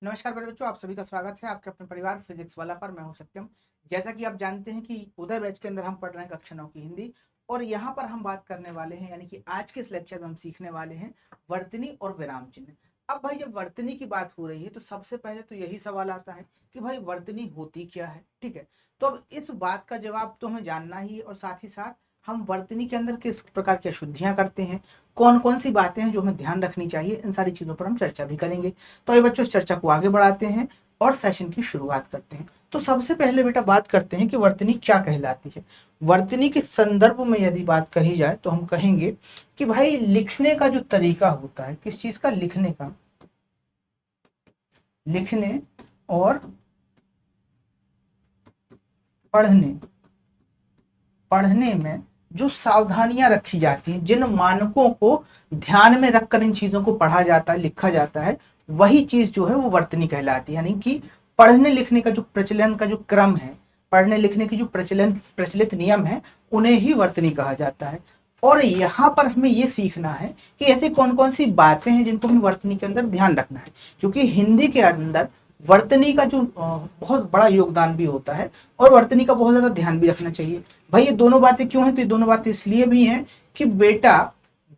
नमस्कार मेरे बच्चों, आप सभी का स्वागत है आपके अपने परिवार फिजिक्स वाला पर। मैं हूं सत्यम। जैसा कि आप जानते हैं कि उदय बैच के अंदर हम पढ़ रहे हैं कक्षा 9 की हिंदी, और यहाँ पर हम बात करने वाले हैं, यानी कि आज के इस लेक्चर में हम सीखने वाले हैं वर्तनी और विराम चिन्ह। अब भाई जब वर्तनी की बात हो रही है तो सबसे पहले तो यही सवाल आता है कि भाई वर्तनी होती क्या है। ठीक है, तो अब इस बात का जवाब तो हमें जानना ही है, और साथ ही साथ हम वर्तनी के अंदर किस प्रकार की अशुद्धियां करते हैं, कौन कौन सी बातें हैं जो हमें ध्यान रखनी चाहिए, इन सारी चीजों पर हम चर्चा भी करेंगे। तो ये बच्चों, इस चर्चा को आगे बढ़ाते हैं और सेशन की शुरुआत करते हैं। तो सबसे पहले बेटा बात करते हैं कि वर्तनी क्या कहलाती है। वर्तनी के संदर्भ में यदि बात कही जाए तो हम कहेंगे कि भाई लिखने का जो तरीका होता है, किस चीज का, लिखने का, लिखने और पढ़ने पढ़ने में जो सावधानियां रखी जाती हैं, जिन मानकों को ध्यान में रखकर इन चीजों को पढ़ा जाता है, लिखा जाता है, वही चीज जो है वो वर्तनी कहलाती है। यानी कि पढ़ने लिखने का जो प्रचलन का जो क्रम है, पढ़ने लिखने की जो प्रचलित नियम है, उन्हें ही वर्तनी कहा जाता है। और यहाँ पर हमें ये सीखना है कि ऐसी कौन कौन सी बातें हैं जिनको हमें वर्तनी के अंदर ध्यान रखना है, क्योंकि हिंदी के अंदर वर्तनी का जो बहुत बड़ा योगदान भी होता है, और वर्तनी का बहुत ज्यादा ध्यान भी रखना चाहिए। भाई ये दोनों बातें क्यों हैं? तो ये दोनों बातें इसलिए भी हैं कि बेटा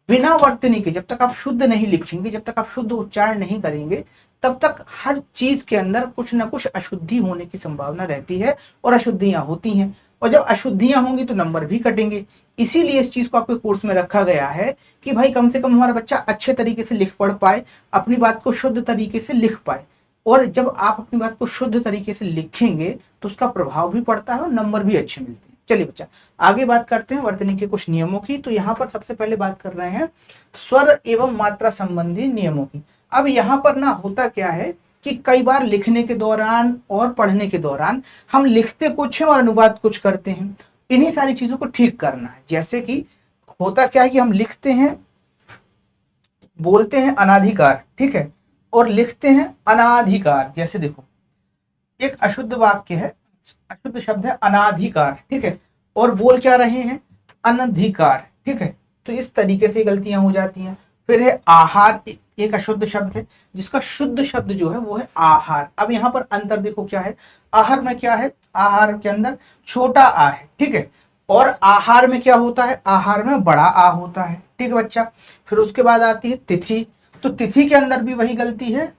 बिना वर्तनी के जब तक आप शुद्ध नहीं लिखेंगे, जब तक आप शुद्ध उच्चारण नहीं करेंगे, तब तक हर चीज के अंदर कुछ ना कुछ अशुद्धि होने की संभावना रहती है, और अशुद्धियां होती हैं। और जब अशुद्धियां होंगी तो नंबर भी कटेंगे। इसीलिए इस चीज को आपके कोर्स में रखा गया है कि भाई कम से कम हमारा बच्चा अच्छे तरीके से लिख पढ़ पाए, अपनी बात को शुद्ध तरीके से लिख पाए। और जब आप अपनी बात को शुद्ध तरीके से लिखेंगे तो उसका प्रभाव भी पड़ता है और नंबर भी अच्छे मिलते हैं। चलिए बच्चा, आगे बात करते हैं वर्तनी के कुछ नियमों की। तो यहाँ पर सबसे पहले बात कर रहे हैं स्वर एवं मात्रा संबंधी नियमों की। अब यहाँ पर ना होता क्या है कि कई बार लिखने के दौरान और पढ़ने के दौरान हम लिखते कुछ हैं और अनुवाद कुछ करते हैं। इन्हीं सारी चीजों को ठीक करना है। जैसे कि होता क्या है कि हम लिखते हैं, बोलते हैं अनाधिकार, ठीक है, और लिखते हैं अनाधिकार। जैसे देखो, एक अशुद्ध वाक्य है, अशुद्ध शब्द है अनाधिकार, ठीक है, और बोल क्या रहे हैं, अनधिकार, ठीक है। तो इस तरीके से गलतियां हो जाती हैं। फिर है आहार, एक अशुद्ध शब्द है जिसका शुद्ध शब्द जो है वो है आहार। अब यहाँ पर अंतर देखो क्या है, आहार में क्या है, आहार के अंदर छोटा आ है, ठीक है, और आहार में क्या होता है, आहार में बड़ा आ होता है, ठीक है बच्चा। फिर उसके बाद आती है तिथि। तो तिथि के अंदर भी वही गलती है,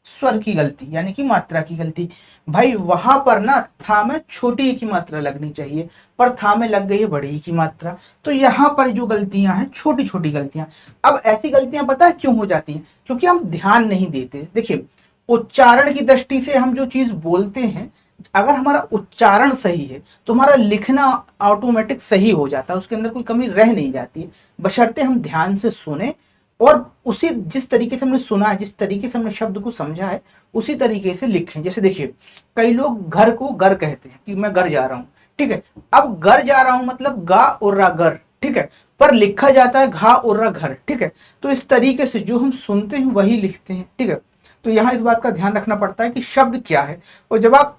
स्वर की गलती, यानी कि मात्रा की गलती। भाई वहां पर ना था में छोटी की मात्रा लगनी चाहिए, पर था में लग गई है बड़ी की मात्रा। तो यहाँ पर जो गलतियां हैं, छोटी छोटी गलतियां। अब ऐसी गलतियां पता है क्यों हो जाती हैं? क्योंकि हम ध्यान नहीं देते। देखिए, उच्चारण की दृष्टि से हम जो चीज बोलते हैं, अगर हमारा उच्चारण सही है तो हमारा लिखना ऑटोमेटिक सही हो जाता है, उसके अंदर कोई कमी रह नहीं जाती है, बशर्ते हम ध्यान से सुने और उसी जिस तरीके से हमने सुना है, जिस तरीके से हमने शब्द को समझा है, उसी तरीके से लिखें। जैसे देखिए, कई लोग घर को गर कहते हैं कि मैं घर जा रहा हूं, ठीक है। अब घर जा रहा हूं मतलब गा और रा घर, ठीक है, पर लिखा जाता है घा और रा घर, ठीक है। तो इस तरीके से जो हम सुनते हैं वही लिखते हैं, ठीक है। तो यहाँ इस बात का ध्यान रखना पड़ता है कि शब्द क्या है। और जब आप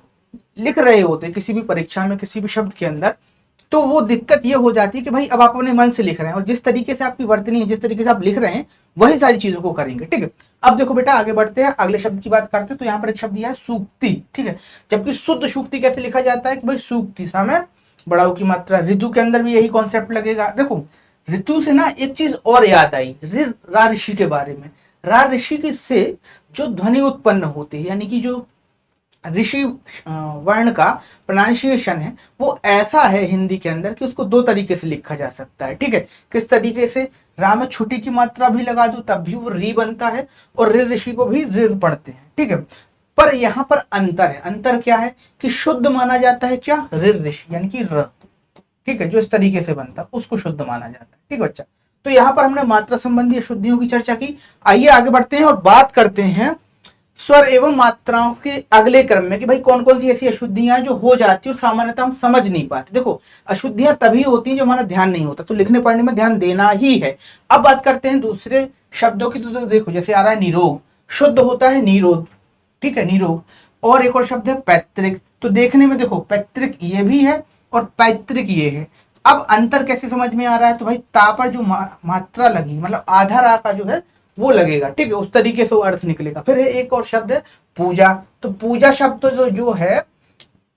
लिख रहे होते हैं किसी भी परीक्षा में किसी भी शब्द के अंदर, तो वो दिक्कत ये हो जाती है कि भाई अब आप अपने मन से लिख रहे हैं, और जिस तरीके से आपकी वर्तनी है, जिस तरीके से आप लिख रहे हैं, वही सारी चीजों को करेंगे, ठीक है। अब देखो बेटा, आगे बढ़ते हैं, अगले शब्द की बात करते हैं। तो यहाँ पर एक शब्द यह है सूक्ति, ठीक है। जबकि शुद्ध सूक्ति कैसे लिखा जाता है कि भाई सूक्ति सामने बड़ाऊ की मात्रा। ऋतु के अंदर भी यही कॉन्सेप्ट लगेगा। देखो, ऋतु से ना एक चीज और याद आई, रा ऋषि के बारे में। रा ऋषि से जो ध्वनि उत्पन्न होती है, यानी कि जो ऋषि वर्ण का प्रोनाउंसिएशन है, वो ऐसा है हिंदी के अंदर कि उसको दो तरीके से लिखा जा सकता है, ठीक है। किस तरीके से, रा में छोटी की मात्रा भी लगा दूं तब भी वो री बनता है, और ऋ ऋषि को भी ऋ पढ़ते हैं, ठीक है। पर यहाँ पर अंतर है। अंतर क्या है कि शुद्ध माना जाता है क्या, ऋ ऋषि, यानी कि र, ठीक है, जो इस तरीके से बनता है उसको शुद्ध माना जाता है, ठीक है बच्चा। तो यहाँ पर हमने मात्रा संबंधी अशुद्धियों की चर्चा की। आइए आगे बढ़ते हैं और बात करते हैं स्वर एवं मात्राओं के अगले क्रम में कि भाई कौन कौन सी ऐसी अशुद्धियां जो हो जाती है और सामान्यतः हम समझ नहीं पाते। देखो, अशुद्धियां तभी होती हैं जब हमारा ध्यान नहीं होता, तो लिखने पढ़ने में ध्यान देना ही है। अब बात करते हैं दूसरे शब्दों की। तो देखो, जैसे आ रहा है निरोग, शुद्ध होता है निरोध, ठीक है, निरोग। और एक और शब्द है पैतृक। तो देखने में देखो, पैतृक ये भी है और पैतृक ये है। अब अंतर कैसे समझ में आ रहा है? तो भाई ता पर जो मात्रा लगी, मतलब आधा रा का जो है वो लगेगा, ठीक है, उस तरीके से वो अर्थ निकलेगा। फिर एक और शब्द है पूजा। तो पूजा शब्द जो है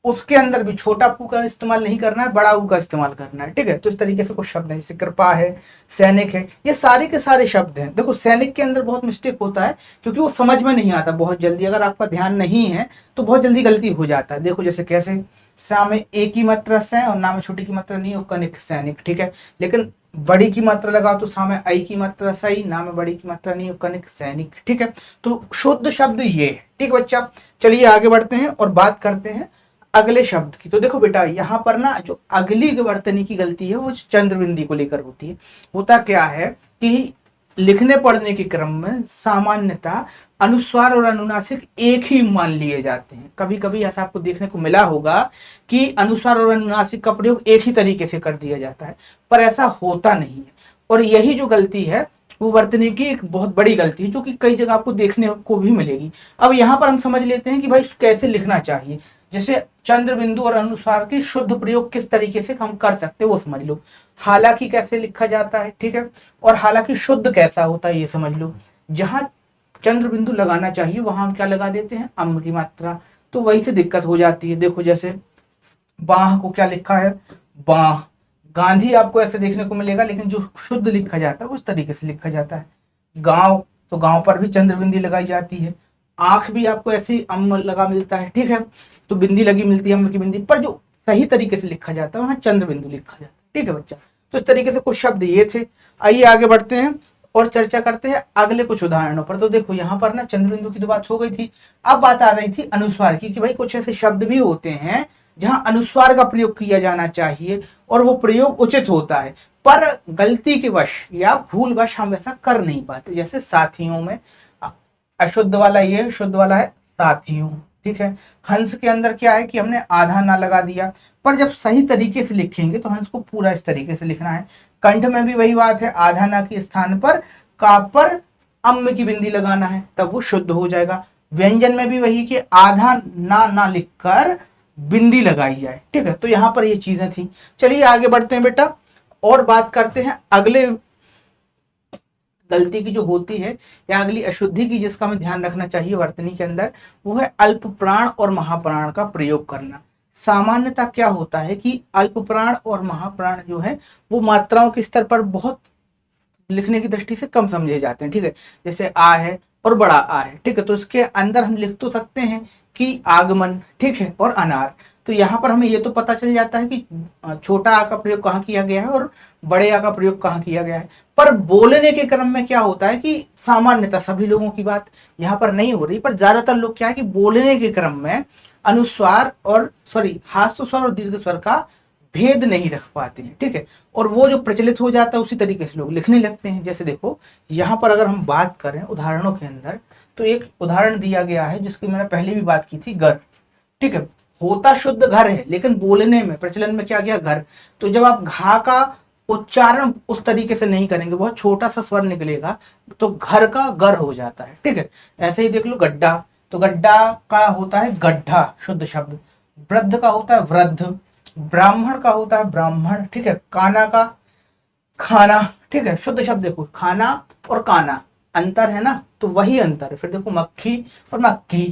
उसके अंदर भी छोटा पू का इस्तेमाल नहीं करना है, बड़ा ऊ का इस्तेमाल करना है, ठीक है। तो इस तरीके से कुछ शब्द हैं, जैसे कृपा है, सैनिक है, ये सारे के सारे शब्द हैं। देखो सैनिक के अंदर बहुत मिस्टेक होता है क्योंकि वो समझ में नहीं आता बहुत जल्दी, अगर आपका ध्यान नहीं है तो बहुत जल्दी गलती हो जाता है। देखो जैसे कैसे, सा में ए की मात्रा से और ना में छोटी की मात्रा नहीं, कनिक सैनिक, ठीक है। लेकिन बड़ी की मात्रा लगाओ तो सा में आई की मात्रा सही, ना में बड़ी की मात्रा नहीं, कनिक सैनिक, ठीक है। तो शुद्ध शब्द ये है, ठीक बच्चा। चलिए आगे बढ़ते हैं और बात करते हैं अगले शब्द की। तो देखो बेटा यहाँ पर ना जो अगली वर्तनी की गलती है वो चंद्र बिंदी को लेकर होती है। होता क्या है कि लिखने पढ़ने के क्रम में सामान्यतः अनुस्वार और अनुनासिक एक ही मान लिए जाते हैं। कभी कभी ऐसा आपको देखने को मिला होगा कि अनुस्वार और अनुनासिक का प्रयोग एक ही तरीके से कर दिया जाता है, पर ऐसा होता नहीं है। और यही जो गलती है वो वर्तनी की एक बहुत बड़ी गलती है, जो कि कई जगह आपको देखने को भी मिलेगी। अब यहाँ पर हम समझ लेते हैं कि भाई कैसे लिखना चाहिए। जैसे चंद्र बिंदु और अनुस्वार की शुद्ध प्रयोग किस तरीके से हम कर सकते हैं वो समझ लो। हालांकि कैसे लिखा जाता है, ठीक है, और हालांकि शुद्ध कैसा होता है ये समझ लो। जहां चंद्र बिंदु लगाना चाहिए वहां हम क्या लगा देते हैं, अम्म की मात्रा, तो वही से दिक्कत हो जाती है। देखो जैसे बाह को क्या लिखा है, बाह। गांधी आपको ऐसे देखने को मिलेगा, लेकिन जो शुद्ध लिखा जाता है उस तरीके से लिखा जाता है। गांव, तो गांव पर भी चंद्र बिंदी लगाई जाती है। आंख भी आपको ऐसे ही अम्म लगा मिलता है, ठीक है, तो बिंदी लगी मिलती है अम्म की बिंदी पर, जो सही तरीके से लिखा जाता है वहां चंद्र बिंदु लिखा जाता है, ठीक है बच्चा। तो इस तरीके से कुछ शब्द ये थे। आइए आगे बढ़ते हैं और चर्चा करते हैं अगले कुछ उदाहरणों पर। तो देखो यहाँ पर ना चंद्र बिंदु की तो बात हो गई थी, अब बात आ रही थी अनुस्वार की, कि भाई कुछ ऐसे शब्द भी होते हैं जहां अनुस्वार का प्रयोग किया जाना चाहिए और वो प्रयोग उचित होता है, पर गलती के वश या भूलवश हम ऐसा कर नहीं पाते। जैसे साथियों में अशुद्ध वाला ये, शुद्ध वाला है साथियों, ठीक है। हंस के अंदर क्या है कि हमने आधा ना लगा दिया, पर जब सही तरीके से लिखेंगे तो हंस को पूरा इस तरीके से लिखना है। कंठ में भी वही बात है, आधा ना के स्थान पर का पर अम्म की बिंदी लगाना है, तब वो शुद्ध हो जाएगा। व्यंजन में भी वही कि आधा ना लिखकर बिंदी लगाई जाए, ठीक है। तो यहां पर ये चीजें थी। चलिए आगे बढ़ते हैं बेटा और बात करते हैं अगले गलती की जो होती है या अगली अशुद्धि की, जिसका हमें ध्यान रखना चाहिए वर्तनी के अंदर, वो है अल्प प्राण और महाप्राण का प्रयोग करना। सामान्यतः क्या होता है कि अल्प प्राण और महाप्राण जो है वो मात्राओं के स्तर पर बहुत लिखने की दृष्टि से कम समझे जाते हैं, ठीक है। जैसे आ है और बड़ा आ है, ठीक है, तो इसके अंदर हम लिख तो सकते हैं कि आगमन, ठीक है, और अनार। तो यहाँ पर हमें ये तो पता चल जाता है कि छोटा आ का प्रयोग कहाँ किया गया है और बड़े आ का प्रयोग कहाँ किया गया है। पर बोलने के क्रम में क्या होता है कि सामान्यतः सभी लोगों की बात यहाँ पर नहीं हो रही, पर ज्यादातर लोग क्या है कि बोलने के क्रम में अनुस्वार और हास्य स्वर और दीर्घ स्वर का भेद नहीं रख पाते हैं, ठीक है। और वो जो प्रचलित हो जाता है उसी तरीके से लोग लिखने लगते हैं। जैसे देखो यहाँ पर अगर हम बात करें उदाहरणों के अंदर, तो एक उदाहरण दिया गया है जिसकी मैंने पहले भी बात की थी, घर, ठीक है। होता शुद्ध घर है, लेकिन बोलने में प्रचलन में क्या गया, घर। तो जब आप घा का उच्चारण उस तरीके से नहीं करेंगे, बहुत छोटा सा स्वर निकलेगा, तो घर का गर हो जाता है, ठीक है। ऐसे ही देख लो गड्ढा, तो गड्ढा का होता है गड्ढा शुद्ध शब्द, वृद्ध का होता है वृद्ध, ब्राह्मण का होता है ब्राह्मण, ठीक है। काना का खाना, ठीक है, शुद्ध शब्द। देखो खाना और काना अंतर है ना, तो वही अंतर है। फिर देखो मक्खी और मक्खी,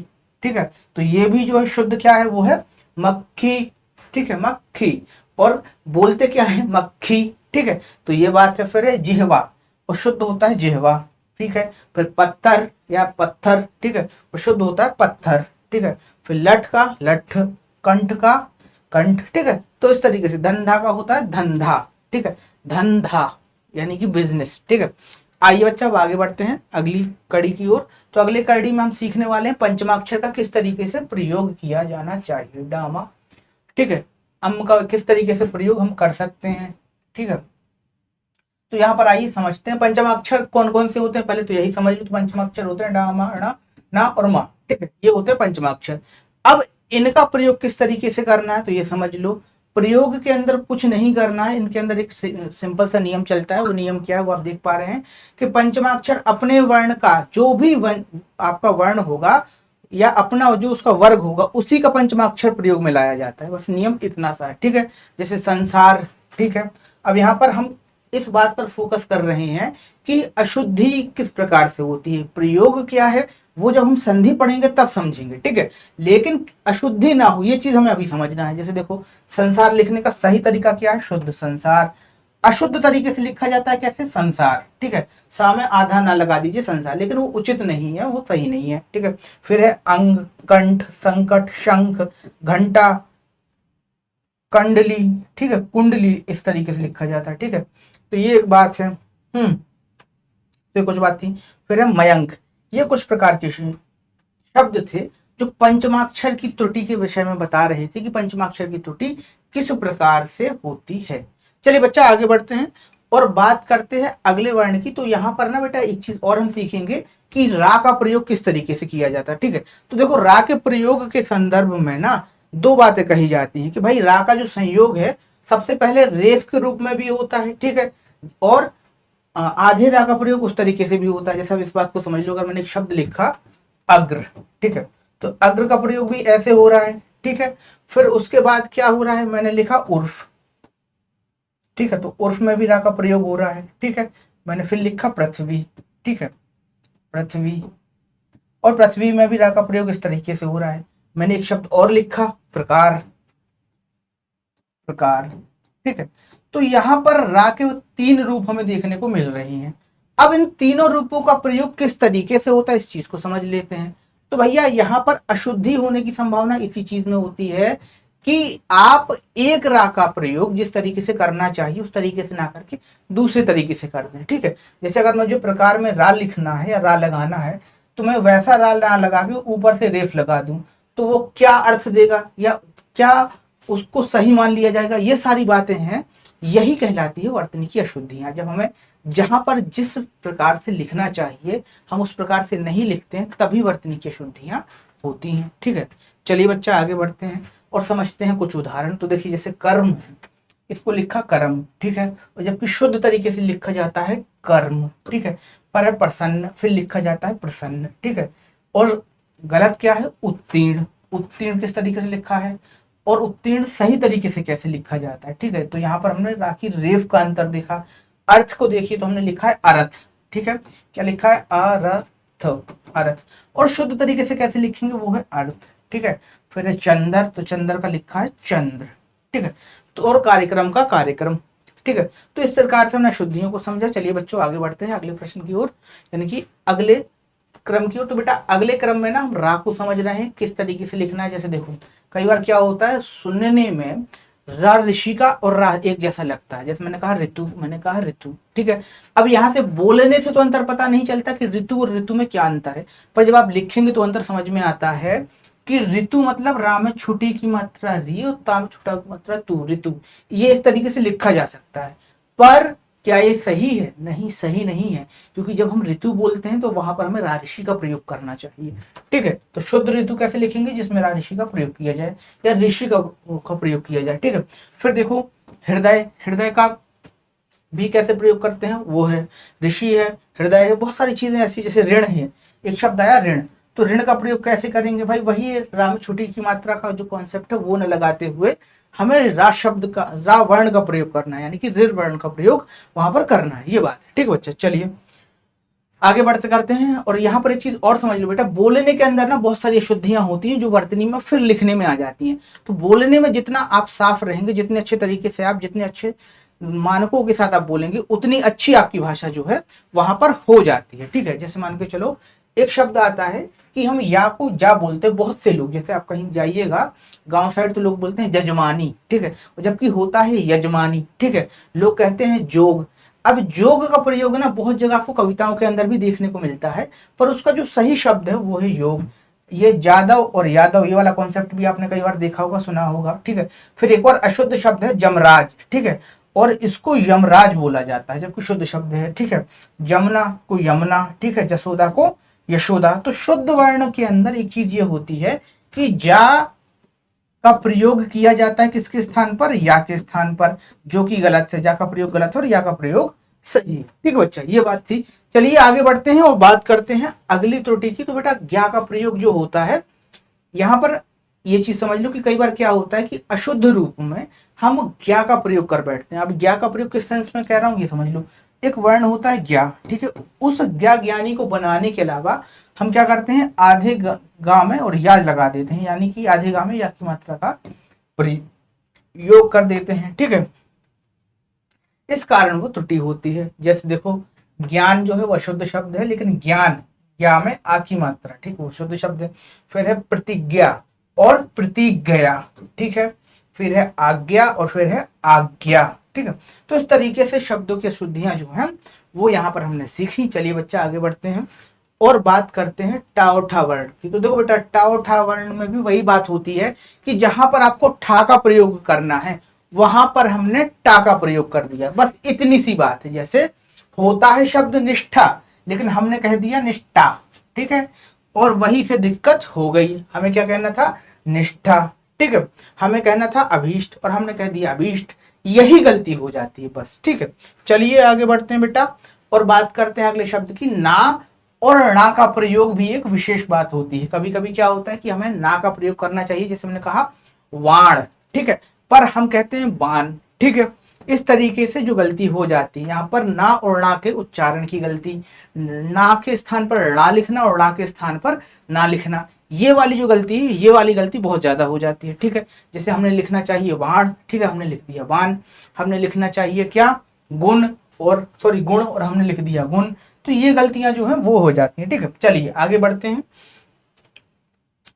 ठीक है, तो ये भी जो है शुद्ध क्या है, वो है मक्खी, ठीक है, मक्खी। और बोलते क्या है, मक्खी, ठीक है। तो ये बात है। फिर है जिह्वा, और शुद्ध होता है जिह्वा, ठीक है। फिर पत्थर या पत्थर, ठीक है, और शुद्ध होता है पत्थर, ठीक है। फिर लठ का लठ, कंठ का कंठ, ठीक है। तो इस तरीके से धंधा का होता है धंधा, ठीक है, धंधा यानी कि बिजनेस, ठीक है। आइए बच्चा अब आगे बढ़ते हैं अगली कड़ी की ओर। तो अगले कड़ी में हम सीखने वाले हैं पंचमाक्षर का किस तरीके से प्रयोग किया जाना चाहिए, डामा, ठीक है, अम का किस तरीके से प्रयोग हम कर सकते हैं, ठीक है। तो यहाँ पर आइए समझते हैं पंचमाक्षर कौन कौन से होते हैं। पहले तो यही समझ लो, तो पंचमाक्षर होते हैं डा मा णा ना और मा, ठीक है, ये होते हैं पंचमाक्षर। अब इनका प्रयोग किस तरीके से करना है तो ये समझ लो। प्रयोग के अंदर कुछ नहीं करना है, इनके अंदर एक सिंपल सा नियम चलता है। वो नियम क्या है वो आप देख पा रहे हैं कि पंचमाक्षर अपने वर्ण का जो भी आपका वर्ण होगा या अपना जो उसका वर्ग होगा उसी का पंचमाक्षर प्रयोग में लाया जाता है। बस नियम इतना सा है, ठीक है। जैसे संसार, ठीक है। अब यहाँ पर हम इस बात पर फोकस कर रहे हैं कि अशुद्धि किस प्रकार से होती है, प्रयोग क्या है, वो जब हम संधि पढ़ेंगे तब समझेंगे, ठीक है। लेकिन अशुद्धि ना हो ये चीज हमें अभी समझना है। जैसे देखो, संसार लिखने का सही तरीका क्या है, शुद्ध संसार। अशुद्ध तरीके से लिखा जाता है कैसे, संसार, ठीक है। सा में आधा ना लगा दीजिए संसार, लेकिन वो उचित नहीं है, वो सही नहीं है, ठीक है। फिर है अंग, कंठ, संकट, शंख, घंटा, कंडली, ठीक है, कुंडली, इस तरीके से लिखा जाता है, ठीक है। तो ये एक बात है। तो ये कुछ बात थी। फिर है मयंक, ये कुछ प्रकार के शब्द थे जो पंचमाक्षर की त्रुटि के विषय में बता रहे थे कि पंचमाक्षर की त्रुटि किस प्रकार से होती है। चलिए बच्चा आगे बढ़ते हैं और बात करते हैं अगले वर्ण की। तो यहाँ पर ना बेटा एक चीज और हम सीखेंगे कि रा का प्रयोग किस तरीके से किया जाता है, ठीक है। तो देखो, रा के प्रयोग के संदर्भ में ना दो बातें कही जाती हैं कि भाई रा का जो संयोग है सबसे पहले रेफ के रूप में भी होता है, ठीक है, और आधे रा का प्रयोग उस तरीके से भी होता है। जैसे अब इस बात को समझ लो, अगर मैंने एक शब्द लिखा अग्र, ठीक है, तो अग्र का प्रयोग भी ऐसे हो रहा है, ठीक है। फिर उसके बाद क्या हो रहा है, मैंने लिखा उर्फ, ठीक है, तो उर्फ में भी रा का प्रयोग हो रहा है, ठीक है। मैंने फिर लिखा पृथ्वी, ठीक है, पृथ्वी, और पृथ्वी में भी रा का प्रयोग इस तरीके से हो रहा है। मैंने एक शब्द और लिखा प्रकार, प्रकार, ठीक है। तो यहां पर रा के तीन रूप हमें देखने को मिल रही हैं। अब इन तीनों रूपों का प्रयोग किस तरीके से होता है इस चीज को समझ लेते हैं। तो भैया यहां पर अशुद्धि होने की संभावना इसी चीज में होती है कि आप एक रा का प्रयोग जिस तरीके से करना चाहिए उस तरीके से ना करके दूसरे तरीके से कर दें, ठीक है। जैसे अगर मुझे प्रकार में रा लिखना है या रा लगाना है तो मैं वैसा रा ना लगा के ऊपर से रेफ लगा दूं तो वो क्या अर्थ देगा या क्या उसको सही मान लिया जाएगा, ये सारी बातें हैं। यही कहलाती है वर्तनी की अशुद्धियां। जब हमें जहां पर जिस प्रकार से लिखना चाहिए हम उस प्रकार से नहीं लिखते हैं तभी वर्तनी की अशुद्धियां होती हैं, ठीक है। चलिए बच्चा आगे बढ़ते हैं और समझते हैं कुछ उदाहरण। तो देखिए जैसे कर्म है, इसको लिखा कर्म, ठीक है, और जबकि शुद्ध तरीके से लिखा जाता है कर्म, ठीक है। पर प्रसन्न, फिर लिखा जाता है प्रसन्न, ठीक है। और गलत क्या है, उत्तीर्ण। उत्तीर्ण किस तरीके से लिखा है और उत्तीर्ण सही तरीके से कैसे लिखा जाता है, ठीक है। तो यहाँ पर हमने राखी रेफ का अंतर देखा। अर्थ को देखिए तो हमने लिखा है अर्थ, ठीक है, क्या लिखा है, अर्थ, अर्थ। और शुद्ध तरीके से कैसे लिखेंगे वो है अर्थ, ठीक है। फिर है चंद्र, तो चंद्र का लिखा है चंद्र, ठीक है। तो और कार्यक्रम का कार्यक्रम, ठीक है। तो इस प्रकार से हमने अशुद्धियों को समझा। चलिए बच्चों आगे बढ़ते हैं अगले प्रश्न की ओर, यानी कि अगले क्रम की ओर। तो बेटा अगले क्रम में ना हम रा को समझ रहे हैं किस तरीके से लिखना है। जैसे देखो कई बार क्या होता है सुनने में रा ऋषि का और रा एक जैसा लगता है। जैसे मैंने कहा ऋतु, मैंने कहा ऋतु, ठीक है। अब यहाँ से बोलने से तो अंतर पता नहीं चलता कि ऋतु और ऋतु में क्या अंतर है, पर जब आप लिखेंगे तो अंतर समझ में आता है कि ऋतु मतलब रा में छुटी की मात्रा री और ता में छुटा की मात्रा तू, ऋतु। ये इस तरीके से लिखा जा सकता है, पर क्या ये सही है, नहीं, सही नहीं है। क्योंकि जब हम ऋतु बोलते हैं तो वहां पर हमें रा ऋषि का प्रयोग करना चाहिए, ठीक है। तो शुद्ध ऋतु कैसे लिखेंगे, जिसमें रा ऋषि का प्रयोग किया जाए या ऋषि का प्रयोग किया जाए, ठीक है। फिर देखो हृदय, हृदय का भी कैसे प्रयोग करते हैं, वो है ऋषि है, हृदय है, बहुत सारी चीजें ऐसी। जैसे ऋण है, एक शब्द आया ऋण, तो ऋण का प्रयोग कैसे करेंगे भाई, वही रा में छुटी की मात्रा का जो कॉन्सेप्ट है वो न लगाते हुए हमें रा शब्द का, रा वर्ण का प्रयोग करना है, यानी कि ऋण वर्ण का प्रयोग वहां पर करना है, ये बात है, ठीक है बच्चा। चलिए आगे बढ़ते करते हैं। और यहाँ पर एक चीज और समझ लो बेटा, बोलने के अंदर ना बहुत सारी अशुद्धियां होती हैं जो वर्तनी में फिर लिखने में आ जाती हैं। तो बोलने में जितना आप साफ रहेंगे, जितने अच्छे तरीके से आप, जितने अच्छे मानकों के साथ आप बोलेंगे, उतनी अच्छी आपकी भाषा जो है वहां पर हो जाती है, ठीक है। जैसे मान के चलो एक शब्द आता है कि हम या को जा बोलते हैं बहुत से लोग। जैसे आप कहीं जाइएगा गांव साइड तो लोग बोलते हैं जजमानी, ठीक है, जबकि होता है यजमानी, ठीक है। लोग कहते हैं जोग। अब जोग का प्रयोग ना बहुत जगह आपको कविताओं के अंदर भी देखने को मिलता है, पर उसका जो सही शब्द है वो है योग। ये जादव और यादव, ये वाला कॉन्सेप्ट भी आपने कई बार देखा होगा, सुना होगा, ठीक है। फिर एक और अशुद्ध शब्द है जमराज, ठीक है, और इसको यमराज बोला जाता है जबकि शुद्ध शब्द है, ठीक है। जमुना को यमुना, ठीक है, जसोदा को यशोदा। तो शुद्ध वर्ण के अंदर एक चीज ये होती है कि जा का प्रयोग किया जाता है किसके स्थान पर, या के स्थान पर, जो कि गलत है। जा का प्रयोग गलत है और या का प्रयोग सही है, ठीक है बच्चा, ये बात थी। चलिए आगे बढ़ते हैं और बात करते हैं अगली त्रुटि की। तो बेटा ज्ञा का प्रयोग जो होता है यहाँ पर ये चीज समझ लो कि कई बार क्या होता है कि अशुद्ध रूप में हम ज्ञा का प्रयोग कर बैठते हैं। अब ज्ञा का प्रयोग किस सेंस में कह रहा हूं ये समझ लो। एक वर्ण होता है ज्ञा, ठीक है, उस ज्ञा ज्ञानी को बनाने के अलावा हम क्या करते हैं, आधे गा में और या लगा देते हैं, यानी कि आधे गा में या की मात्रा का प्रयोग कर देते हैं, ठीक है। इस कारण वो त्रुटि होती है। जैसे देखो ज्ञान जो है वो अशुद्ध शब्द है, लेकिन ज्ञान ज्ञा में आ की मात्रा, ठीक है, वो शुद्ध शब्द है। फिर है प्रतिज्ञा और प्रतिज्ञया, ठीक है, फिर है आज्ञा और फिर है आज्ञा, ठीक है। तो इस तरीके से शब्दों की शुद्धियां जो हैं वो यहाँ पर हमने सीखी। चलिए बच्चा आगे बढ़ते हैं और बात करते हैं टाओठा वर्ण की। तो देखो बेटा टाओठा वर्ण में भी वही बात होती है कि जहां पर आपको ठा का प्रयोग करना है वहां पर हमने टा का प्रयोग कर दिया, बस इतनी सी बात है। जैसे होता है शब्द निष्ठा, लेकिन हमने कह दिया निष्ठा, ठीक है, और वही से दिक्कत हो गई। हमें क्या कहना था, निष्ठा, ठीक है, हमें कहना था अभीष्ट और हमने कह दिया अभीष्ट, यही गलती हो जाती है बस, ठीक है। चलिए आगे बढ़ते हैं बेटा और बात करते हैं अगले शब्द की। ना और णा का प्रयोग भी एक विशेष बात होती है। कभी कभी क्या होता है कि हमें ना का प्रयोग करना चाहिए, जैसे हमने कहा वाण, ठीक है, पर हम कहते हैं बाण, ठीक है। इस तरीके से जो गलती हो जाती है यहाँ पर ना और णा के उच्चारण की गलती, ना के स्थान पर णा लिखना और णा के स्थान पर ना लिखना, ये वाली जो गलती है ये वाली गलती बहुत ज्यादा हो जाती है, ठीक है। जैसे हमने लिखना चाहिए वाण, ठीक है, हमने लिख दिया वान। हमने लिखना चाहिए क्या, गुण और गुण और हमने लिख दिया गुण। तो ये गलतियां जो है वो हो जाती हैं, ठीक है। चलिए आगे बढ़ते हैं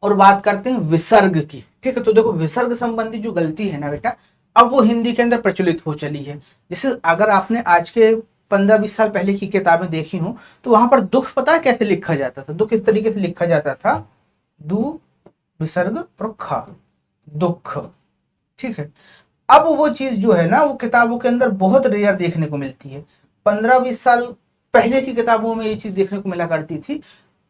और बात करते हैं विसर्ग की, ठीक है। तो देखो विसर्ग संबंधी जो गलती है ना बेटा, अब वो हिंदी के अंदर प्रचलित हो चली है। जैसे अगर आपने आज के 15-20 साल पहले की किताबें देखी हो तो वहां पर दुख पता है कैसे लिखा जाता था, दुख इस तरीके से लिखा जाता था, दु विसर्ग और खा, दुख, ठीक है। अब वो चीज जो है ना वो किताबों के अंदर बहुत रेयर देखने को मिलती है। 15-20 साल पहले की किताबों में ये चीज देखने को मिला करती थी।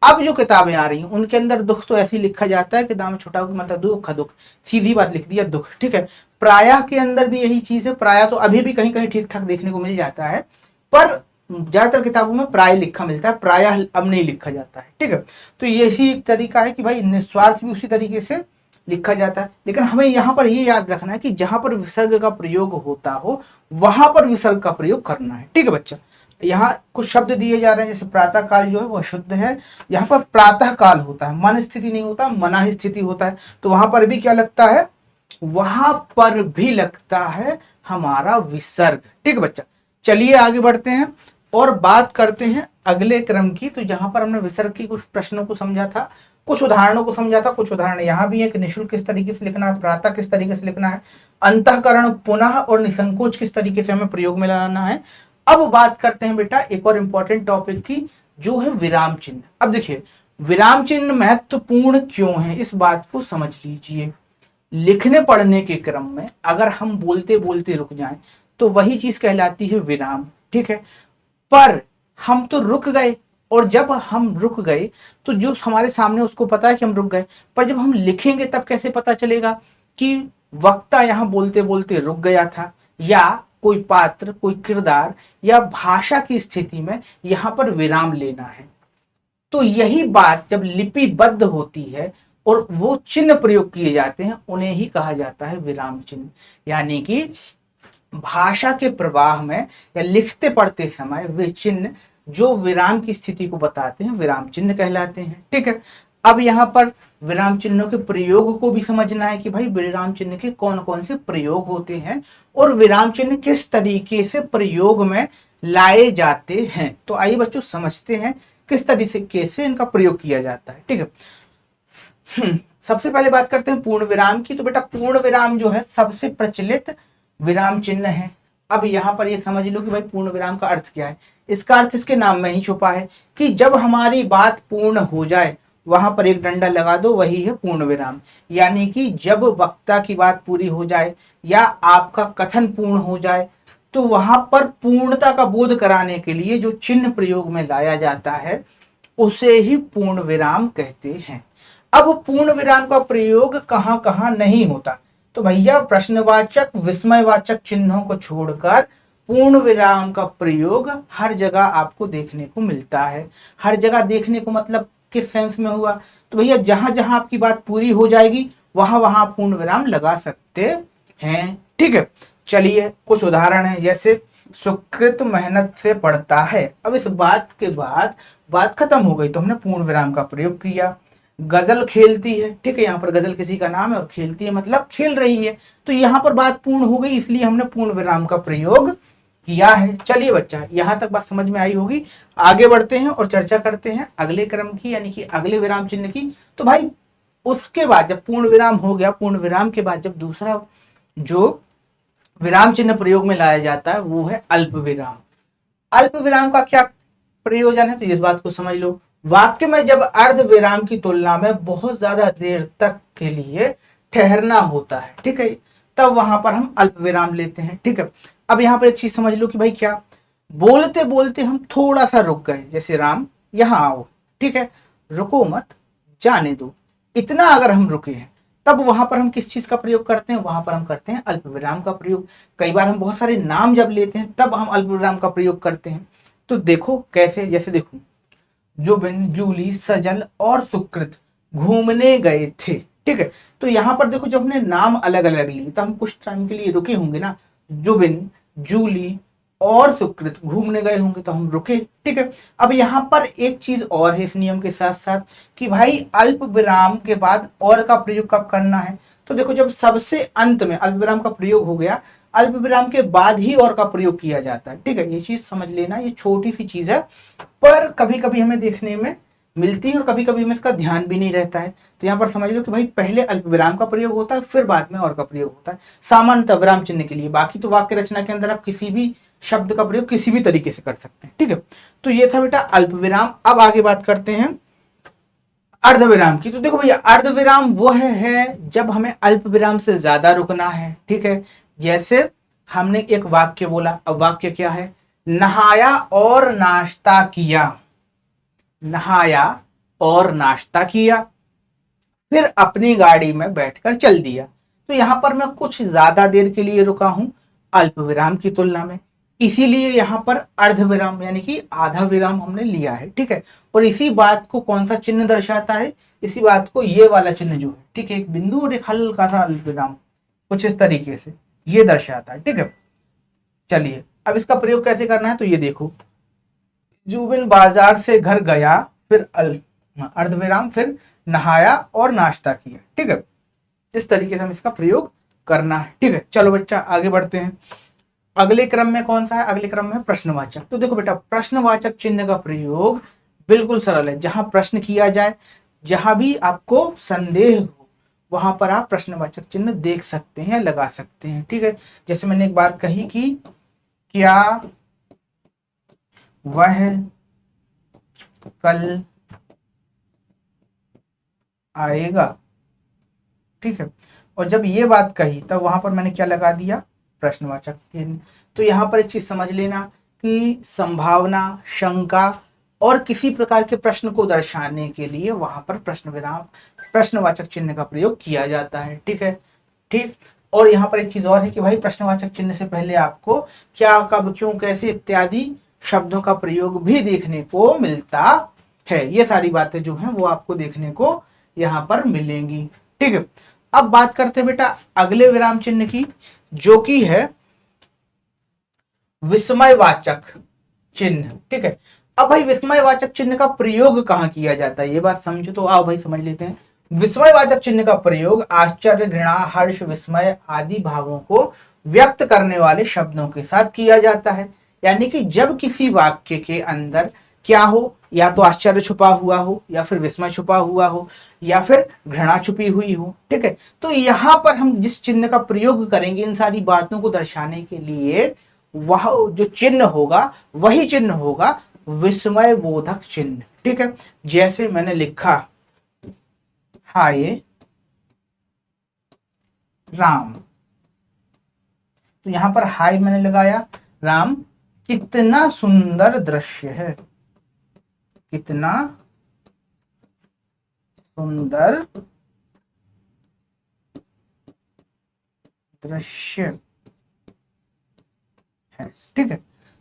अब जो किताबें आ रही हैं उनके अंदर दुख तो ऐसे ही लिखा जाता है कि दाम छोटा मतलब दुख दुख, सीधी बात लिख दिया दुख, ठीक है। प्रायः के अंदर भी यही चीज है, प्रायः तो अभी भी कहीं कहीं ठीक ठाक देखने को मिल जाता है, पर ज्यादातर किताबों में प्राय लिखा मिलता है, प्रायः अब नहीं लिखा जाता है, ठीक है। तो यही एक तरीका है कि भाई निस्वार्थ भी उसी तरीके से लिखा जाता है। लेकिन हमें यहाँ पर ये याद रखना है कि जहां पर विसर्ग का प्रयोग होता हो वहां पर विसर्ग का प्रयोग करना है, ठीक है बच्चा। यहाँ कुछ शब्द दिए जा रहे हैं, जैसे प्रातः काल जो है वो शुद्ध है, यहाँ पर प्रातः काल होता है, मन स्थिति नहीं होता, मना स्थिति होता है। तो वहां पर भी क्या लगता है, वहां पर भी लगता है हमारा विसर्ग, ठीक बच्चा। चलिए आगे बढ़ते हैं और बात करते हैं अगले क्रम की। तो जहां पर हमने विसर्ग की कुछ प्रश्नों को समझा था, कुछ उदाहरणों को समझा था, कुछ उदाहरण यहाँ भी है कि निःशुल्क किस तरीके से लिखना है, प्रातः किस तरीके से लिखना है, अंतःकरण पुनः और निसंकोच किस तरीके से हमें प्रयोग में लाना है। अब बात करते हैं बेटा एक और इंपॉर्टेंट टॉपिक की, जो है विराम चिन्ह। अब देखिए विराम चिन्ह महत्वपूर्ण क्यों है, इस बात को समझ लीजिए। लिखने पढ़ने के क्रम में अगर हम बोलते बोलते रुक जाएं तो वही चीज कहलाती है विराम, ठीक है। पर हम तो रुक गए, और जब हम रुक गए तो जो हमारे सामने उसको पता है कि हम रुक गए, पर जब हम लिखेंगे तब कैसे पता चलेगा कि वक्ता यहाँ बोलते बोलते रुक गया था, या कोई पात्र, कोई किरदार या भाषा की स्थिति में यहाँ पर विराम लेना है। तो यही बात जब लिपिबद्ध होती है और वो चिन्ह प्रयोग किए जाते हैं उन्हें ही कहा जाता है विराम चिन्ह। यानी कि भाषा के प्रवाह में या लिखते पढ़ते समय वे चिन्ह जो विराम की स्थिति को बताते हैं विराम चिन्ह कहलाते हैं, ठीक है। अब यहाँ पर विराम चिन्हों के प्रयोग को भी समझना है कि भाई विराम चिन्ह के कौन कौन से प्रयोग होते हैं और विराम चिन्ह किस तरीके से प्रयोग में लाए जाते हैं। तो आइए बच्चों समझते हैं किस तरीके से इनका प्रयोग किया जाता है, ठीक है। सबसे पहले बात करते हैं पूर्ण विराम की। तो बेटा पूर्ण विराम जो है सबसे प्रचलित विराम चिन्ह है। अब यहाँ पर ये समझ लो कि भाई पूर्ण विराम का अर्थ क्या है। इसका अर्थ इसके नाम में ही छुपा है कि जब हमारी बात पूर्ण हो जाए वहां पर एक डंडा लगा दो, वही है पूर्ण विराम। यानी कि जब वक्ता की बात पूरी हो जाए या आपका कथन पूर्ण हो जाए तो वहां पर पूर्णता का बोध कराने के लिए जो चिन्ह प्रयोग में लाया जाता है उसे ही पूर्ण विराम कहते हैं। अब पूर्ण विराम का प्रयोग कहां कहां नहीं होता, तो भैया प्रश्नवाचक विस्मयवाचक चिन्हों को छोड़कर पूर्ण विराम का प्रयोग हर जगह आपको देखने को मिलता है। हर जगह देखने को मतलब किस सेंस में हुआ, तो भैया जहां जहां आपकी बात पूरी हो जाएगी वहां वहां पूर्ण विराम लगा सकते हैं। ठीक है, चलिए कुछ उदाहरण है, जैसे सुकृत मेहनत से पढ़ता है। अब इस बात के बाद बात खत्म हो गई तो हमने पूर्ण विराम का प्रयोग किया। गजल खेलती है, ठीक है, यहाँ पर गजल किसी का नाम है और खेलती है मतलब खेल रही है, तो यहाँ पर बात पूर्ण हो गई, इसलिए हमने पूर्ण विराम का प्रयोग किया है। चलिए बच्चा, यहां तक बात समझ में आई होगी। आगे बढ़ते हैं और चर्चा करते हैं अगले क्रम की, यानी कि अगले विराम चिन्ह की। तो भाई उसके बाद जब पूर्ण विराम हो गया, पूर्ण विराम के बाद जब दूसरा जो विराम चिन्ह प्रयोग में लाया जाता है वो है अल्प विराम। अल्प विराम का क्या प्रयोजन है, तो इस बात को समझ लो। वाक्य में जब अर्ध विराम की तुलना में बहुत ज्यादा देर तक के लिए ठहरना होता है, ठीक है, तब वहां पर हम अल्प विराम लेते हैं। ठीक है, अब यहां पर एक चीज समझ लो कि भाई क्या, बोलते बोलते हम थोड़ा सा रुक गए, जैसे राम यहां आओ, ठीक है, रुको मत, जाने दो, इतना अगर हम रुके हैं तब वहां पर हम किस चीज का प्रयोग करते हैं, वहां पर हम करते हैं अल्प विराम का प्रयोग। कई बार हम बहुत सारे नाम जब लेते हैं तब हम अल्प विराम का प्रयोग करते हैं। तो देखो कैसे, जैसे देखो, जुबिन, जूली, सजल और सुकृत घूमने गए थे। ठीक है, तो यहां पर देखो जब हमने नाम अलग अलग लिए तो हम कुछ टाइम के लिए रुके होंगे ना, जुबिन, जूली और सुकृत घूमने गए होंगे तो हम रुके। ठीक है, अब यहां पर एक चीज और है इस नियम के साथ साथ कि भाई अल्प विराम के बाद और का प्रयोग कब करना है, तो देखो जब सबसे अंत में अल्प विराम का प्रयोग हो गया, अल्प विराम के बाद ही और का प्रयोग किया जाता है। ठीक है, ये चीज समझ लेना, ये छोटी सी चीज है पर कभी कभी हमें देखने में मिलती है और कभी कभी हमें इसका ध्यान भी नहीं रहता है। तो यहाँ पर समझ लो कि भाई पहले अल्प विराम का प्रयोग होता है, फिर बाद में और का प्रयोग होता है सामान्यतः विराम चिन्ह के लिए। बाकी तो वाक्य रचना के अंदर आप किसी भी शब्द का प्रयोग किसी भी तरीके से कर सकते हैं। ठीक है, तो ये था बेटा अल्प विराम। अब आगे बात करते हैं अर्ध विराम की। तो देखो भैया अर्ध विराम वो है जब हमें अल्प विराम से ज्यादा रुकना है। ठीक है, जैसे हमने एक वाक्य बोला, अब वाक्य क्या है, नहाया और नाश्ता किया, नहाया और नाश्ता किया, फिर अपनी गाड़ी में बैठकर चल दिया। तो यहां पर मैं कुछ ज्यादा देर के लिए रुका हूं अल्प विराम की तुलना में, इसीलिए यहां पर अर्ध विराम यानी कि आधा विराम हमने लिया है। ठीक है, और इसी बात को कौन सा चिन्ह दर्शाता है, इसी बात को ये वाला चिन्ह जो है, ठीक है, एक बिंदु और एक हल्का सा अल्प विराम, कुछ इस तरीके से ये दर्शाता है। ठीक है, चलिए अब इसका प्रयोग कैसे करना है, तो ये देखो, जुबिन बाजार से घर गया, फिर अर्ध विराम, फिर नहाया और नाश्ता किया। ठीक है, इस तरीके से हम इसका प्रयोग करना है। ठीक है, चलो बच्चा आगे बढ़ते हैं। अगले क्रम में कौन सा है, अगले क्रम में प्रश्नवाचक। तो देखो बेटा प्रश्नवाचक चिन्ह का प्रयोग बिल्कुल सरल है, जहां प्रश्न किया जाए, जहां भी आपको संदेह हो वहां पर आप प्रश्नवाचक चिन्ह देख सकते हैं, लगा सकते हैं। ठीक है, जैसे मैंने एक बात कही कि क्या वह कल आएगा। ठीक है, और जब ये बात कही तब वहां पर मैंने क्या लगा दिया, प्रश्नवाचक चिन्ह। तो यहां पर एक चीज समझ लेना कि संभावना, शंका और किसी प्रकार के प्रश्न को दर्शाने के लिए वहां पर प्रश्न विराम, प्रश्नवाचक चिन्ह का प्रयोग किया जाता है। ठीक है, ठीक, और यहाँ पर एक चीज और है कि भाई प्रश्नवाचक चिन्ह से पहले आपको क्या, कब, क्यों, कैसे इत्यादि शब्दों का प्रयोग भी देखने को मिलता है। ये सारी बातें जो हैं वो आपको देखने को यहाँ पर मिलेंगी। ठीक है, अब बात करते हैं बेटा अगले विराम चिन्ह की, जो कि है विस्मयवाचक चिन्ह। ठीक है, अब भाई विस्मयवाचक चिन्ह का प्रयोग कहां किया जाता है ये बात समझो, तो आओ भाई समझ लेते हैं। विस्मयवाचक चिन्ह का प्रयोग आश्चर्य, घृणा, हर्ष, विस्मय आदि भावों को व्यक्त करने वाले शब्दों के साथ किया जाता है। यानी कि जब किसी वाक्य के अंदर क्या हो, या तो आश्चर्य छुपा हुआ हो, या फिर विस्मय छुपा हुआ हो, या फिर घृणा छुपी हुई हो। ठीक है, तो यहां पर हम जिस चिन्ह का प्रयोग करेंगे इन सारी बातों को दर्शाने के लिए, वह जो चिन्ह होगा वही चिन्ह होगा विस्मय बोधक चिन्ह। ठीक है, जैसे मैंने लिखा हाय राम, तो यहां पर हाय मैंने लगाया, राम कितना सुंदर दृश्य है, कितना सुंदर दृश्य है। ठीक है,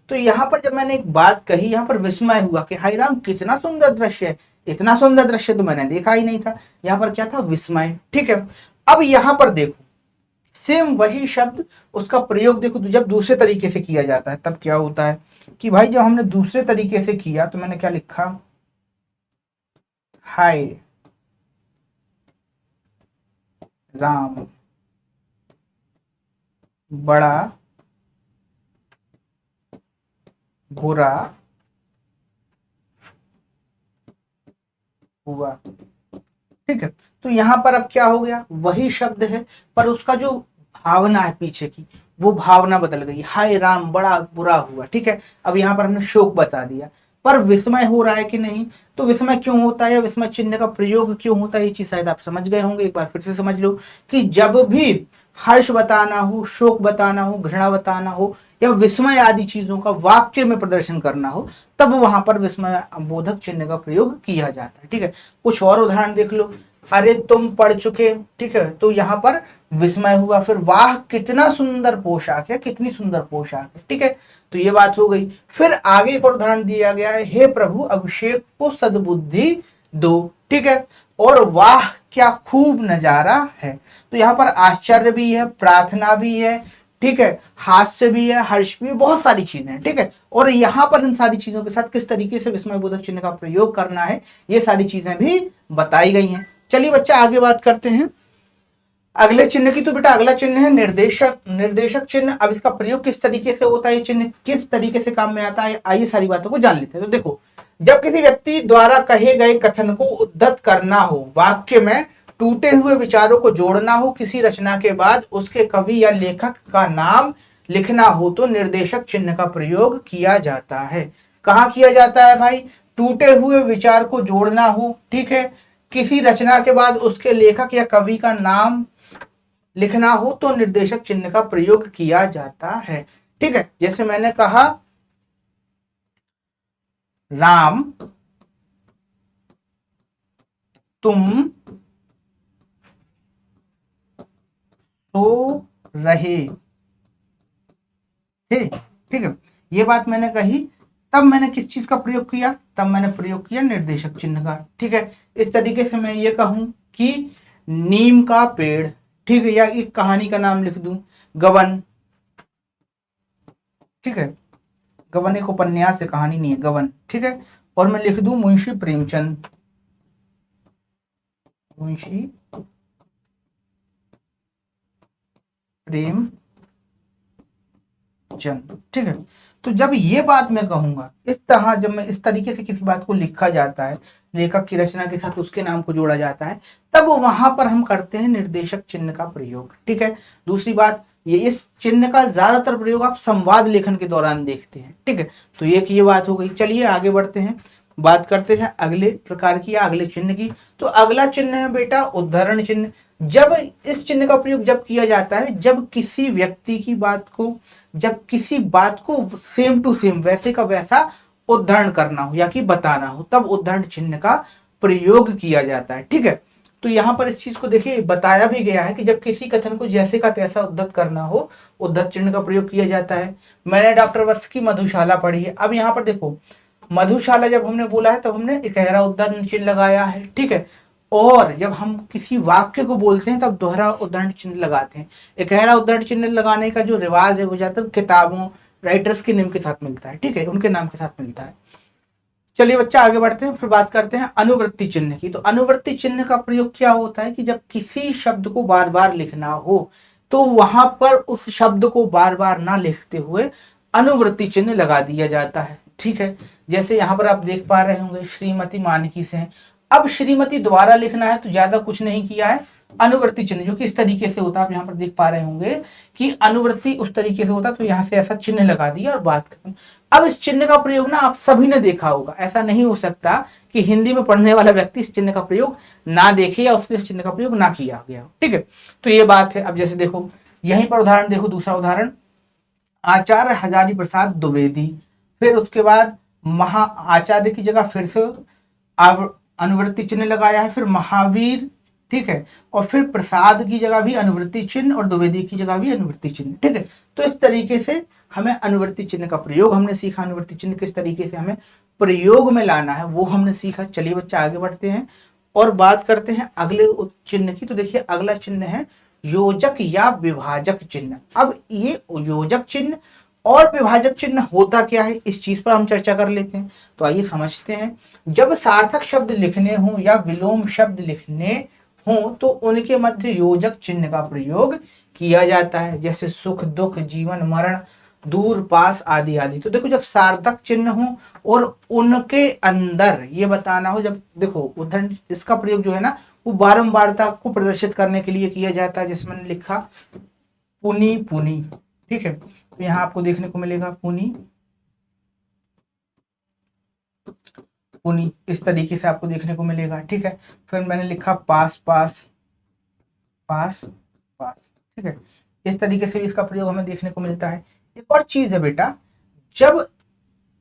तो यहां पर जब मैंने एक बात कही, यहां पर विस्मय हुआ कि हाय राम कितना सुंदर दृश्य है, इतना सुंदर दृश्य तो मैंने देखा ही नहीं था, यहां पर क्या था, विस्मय। ठीक है, अब यहां पर देखो सेम वही शब्द, उसका प्रयोग देखो जब दूसरे तरीके से किया जाता है तब क्या होता है कि भाई जब हमने दूसरे तरीके से किया तो मैंने क्या लिखा, हाय राम बड़ा बुरा हुआ। ठीक है, तो यहां पर अब क्या हो गया, वही शब्द है पर उसका जो भावना है पीछे की वो भावना बदल गई, हाय राम बड़ा बुरा हुआ। ठीक है, अब यहां पर हमने शोक बता दिया, पर विस्मय हो रहा है कि नहीं, तो विस्मय क्यों होता है या विस्मय चिन्ह का प्रयोग क्यों होता है, ये चीज शायद आप समझ गए होंगे। एक बार फिर से समझ लो कि जब भी हर्ष बताना हो, शोक बताना हो, घृणा बताना हो या विस्मय आदि चीजों का वाक्य में प्रदर्शन करना हो, तब वहां पर विस्मय बोधक चिन्ह का प्रयोग किया जाता है। ठीक है, कुछ और उदाहरण देख लो, अरे तुम पढ़ चुके, ठीक है, तो यहाँ पर विस्मय हुआ। फिर वाह कितना सुंदर पोशाक है, कितनी सुंदर पोशाक है। ठीक है, तो ये बात हो गई। फिर आगे एक और उदाहरण दिया गया है, हे प्रभु अभिषेक को सद्बुद्धि दो। ठीक है, और वाह क्या खूब नजारा है। तो यहाँ पर आश्चर्य भी है, प्रार्थना भी है, ठीक है, हास्य भी है, हर्ष भी है, बहुत सारी चीजें हैं। ठीक है, और यहाँ पर इन सारी चीजों के साथ किस तरीके से विस्मय बोधक चिन्ह का प्रयोग करना है ये सारी चीजें भी बताई गई हैं। चलिए बच्चा आगे बात करते हैं अगले चिन्ह की। तो बेटा अगला चिन्ह है निर्देशक, निर्देशक चिन्ह। अब इसका प्रयोग किस तरीके से होता है, चिन्ह किस तरीके से काम में आता है, आइए सारी बातों को जान लेते हैं। तो देखो, जब किसी व्यक्ति द्वारा कहे गए कथन को उद्धत करना हो, वाक्य में टूटे हुए विचारों को जोड़ना हो, किसी रचना के बाद उसके कवि या लेखक का नाम लिखना हो, तो निर्देशक चिन्ह का प्रयोग किया जाता है। कहाँ किया जाता है भाई, टूटे हुए विचार को जोड़ना हो, ठीक है, किसी रचना के बाद उसके लेखक या कवि का नाम लिखना हो तो निर्देशक चिन्ह का प्रयोग किया जाता है। ठीक है, जैसे मैंने कहा राम तुम सो रहे थे। ठीक है, ये बात मैंने कही, तब मैंने किस चीज का प्रयोग किया, तब मैंने प्रयोग किया निर्देशक चिन्ह का। ठीक है, इस तरीके से मैं ये कहूं कि नीम का पेड़, ठीक है, या एक कहानी का नाम लिख दूं गबन। ठीक है, गबन एक उपन्यास है, कहानी नहीं है, गबन। ठीक है, और मैं लिख दूं मुंशी प्रेमचंद, मुंशी प्रेमचंद। ठीक है, तो जब ये बात मैं कहूंगा इस तरह, जब मैं इस तरीके से किसी बात को लिखा जाता है, लेखक की रचना के साथ उसके नाम को जोड़ा जाता है, तब वहां पर हम करते हैं निर्देशक चिन्ह का प्रयोग। ठीक है, दूसरी बात, ये इस चिन्ह का ज्यादातर प्रयोग आप संवाद लेखन के दौरान देखते हैं। ठीक है, तो ये बात हो गई। चलिए आगे बढ़ते हैं, बात करते हैं अगले प्रकार की या अगले चिन्ह की। तो अगला चिन्ह है बेटा उद्धरण चिन्ह। जब इस चिन्ह का प्रयोग जब किया जाता है, जब किसी व्यक्ति की बात को, जब किसी बात को सेम टू सेम वैसे का वैसा उद्धरण करना हो या कि बताना हो, तब उद्धरण चिन्ह का प्रयोग किया जाता है। ठीक है, तो यहां पर इस चीज को देखिए बताया भी गया है कि जब किसी कथन को जैसे का तैसा उद्धत करना हो, उद्धत चिन्ह का प्रयोग किया जाता है। मैंने डॉक्टर वत्स की मधुशाला पढ़ी है। अब यहाँ पर देखो, मधुशाला जब हमने बोला है तब हमने इकहरा उद्धरण चिन्ह लगाया है। ठीक है, और जब हम किसी वाक्य को बोलते हैं तब दोहरा उद्धरण चिन्ह लगाते हैं। इकहरा उद्धरण चिन्ह लगाने का जो रिवाज है वो ज्यादातर किताबों, राइटर्स के नाम के साथ मिलता है। ठीक है, उनके नाम के साथ मिलता है। चलिए बच्चा आगे बढ़ते हैं, फिर बात करते हैं अनुवृत्ति चिन्ह की। तो अनुवृत्ति चिन्ह का प्रयोग क्या होता है कि जब किसी शब्द को बार बार लिखना हो तो वहां पर उस शब्द को बार बार ना लिखते हुए अनुवृत्ति चिन्ह लगा दिया जाता है। ठीक है, जैसे यहाँ पर आप देख पा रहे होंगे श्रीमती मानकी से, अब श्रीमती द्वारा लिखना है तो ज्यादा कुछ नहीं किया है, अनुवृत्ति चिन्ह जो कि इस तरीके से होता है, आप यहाँ पर देख पा रहे होंगे कि अनुवृत्ति उस तरीके से होता है, तो यहाँ से ऐसा चिन्ह लगा दिया और बात खत्म। अब इस चिन्ह का प्रयोग ना आप सभी ने देखा होगा, ऐसा नहीं हो सकता कि हिंदी में पढ़ने वाला व्यक्ति इस चिन्ह का प्रयोग ना देखे या उसने इस चिन्ह का प्रयोग ना किया गया। ठीक है, तो ये बात है। अब जैसे देखो यहीं पर उदाहरण देखो, दूसरा उदाहरण आचार्य हजारी प्रसाद द्विवेदी, फिर उसके बाद महा आचार्य की जगह फिर से अनुवृत्ति चिन्ह लगाया है, फिर महावीर, ठीक है, और फिर प्रसाद की जगह भी अनुवृत्ति चिन्ह और द्विवेदी की जगह भी अनुवृत्ति चिन्ह। ठीक है, तो इस तरीके से हमें अनुवृत्ति चिन्ह का प्रयोग हमने सीखा, अनुवृत्ति चिन्ह किस तरीके से हमें प्रयोग में लाना है वो हमने सीखा। चलिए बच्चा आगे बढ़ते हैं, और बात करते हैं अगले चिन्ह की। तो देखिए अगला चिन्ह है योजक या विभाजक चिन्ह। अब ये योजक चिन्ह और विभाजक चिन्ह होता क्या है, इस चीज पर हम चर्चा कर लेते हैं। तो आइए समझते हैं। जब सार्थक शब्द लिखने हो या विलोम शब्द लिखने हो तो उनके मध्य योजक चिन्ह का प्रयोग किया जाता है, जैसे सुख दुख, जीवन मरण, दूर पास आदि आदि। तो देखो जब सार्थक चिन्ह हो और उनके अंदर ये बताना हो, जब देखो उदाहरण इसका प्रयोग जो है ना वो बारंबारता को प्रदर्शित करने के लिए किया जाता है। जैसे मैंने लिखा पुनी पुनी, ठीक है, तो यहाँ आपको देखने को मिलेगा पुनी पुनी, इस तरीके से आपको देखने को मिलेगा, ठीक है। फिर मैंने लिखा पास पास पास पास, ठीक है, इस तरीके से भी इसका प्रयोग हमें देखने को मिलता है। एक और चीज है बेटा, जब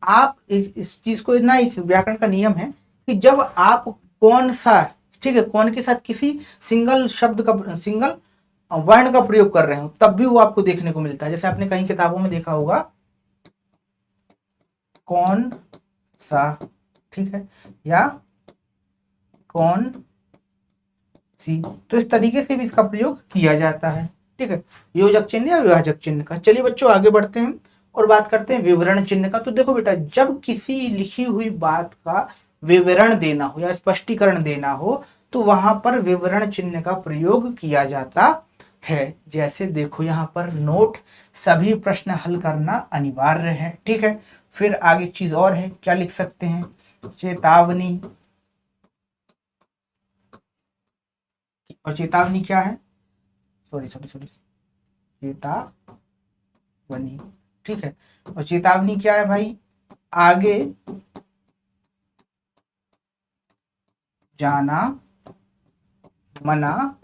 आप इस चीज को ना, एक व्याकरण का नियम है कि जब आप कौन सा, ठीक है, कौन के साथ किसी सिंगल शब्द का, सिंगल वर्ण का प्रयोग कर रहे हो तब भी वो आपको देखने को मिलता है। जैसे आपने कहीं किताबों में देखा होगा कौन सा, ठीक है, या कौन सी, तो इस तरीके से भी इसका प्रयोग किया जाता है, ठीक है, योजक चिन्ह या विभाजक चिन्ह का। चलिए बच्चों आगे बढ़ते हैं और बात करते हैं विवरण चिन्ह का। तो देखो बेटा जब किसी लिखी हुई बात का विवरण देना हो या स्पष्टीकरण देना हो तो वहां पर विवरण चिन्ह का प्रयोग किया जाता है। जैसे देखो यहाँ पर नोट, सभी प्रश्न हल करना अनिवार्य है, ठीक है। फिर आगे चीज और है, क्या लिख सकते हैं, चेतावनी। और चेतावनी क्या है, सॉरी चेतावनी, ठीक है। और चेतावनी क्या है भाई, आगे जाना मना,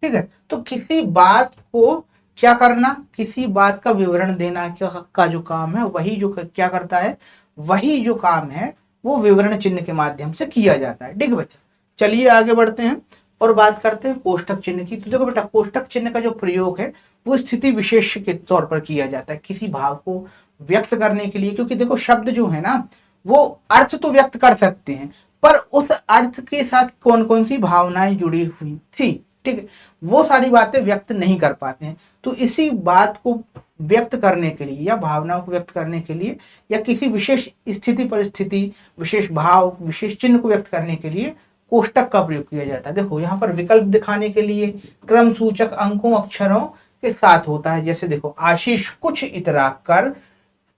ठीक है। तो किसी बात को क्या करना, किसी बात का विवरण देना का जो काम है वही जो क्या करता है, वही जो काम है वो विवरण चिन्ह के माध्यम से किया जाता है, ठीक है बच्चा। चलिए आगे बढ़ते हैं और बात करते हैं कोष्ठक चिन्ह की। तो देखो बेटा कोष्ठक चिन्ह का जो प्रयोग है वो स्थिति विशेष के तौर पर किया जाता है किसी भाव को व्यक्त करने के लिए, क्योंकि देखो शब्द जो है ना वो अर्थ तो व्यक्त कर सकते हैं पर उस अर्थ के साथ कौन कौन सी भावनाएं जुड़ी हुई थी, ठीक है, वो सारी बातें व्यक्त नहीं कर पाते हैं। तो इसी बात को व्यक्त करने के लिए या भावनाओं को व्यक्त करने के लिए या किसी विशेष स्थिति परिस्थिति, विशेष भाव, विशेष चिन्ह को व्यक्त करने के लिए कोष्टक का प्रयोग किया जाता है। देखो यहाँ पर विकल्प दिखाने के लिए क्रम सूचक अंकों अक्षरों के साथ होता है। जैसे देखो आशीष कुछ इतरा कर,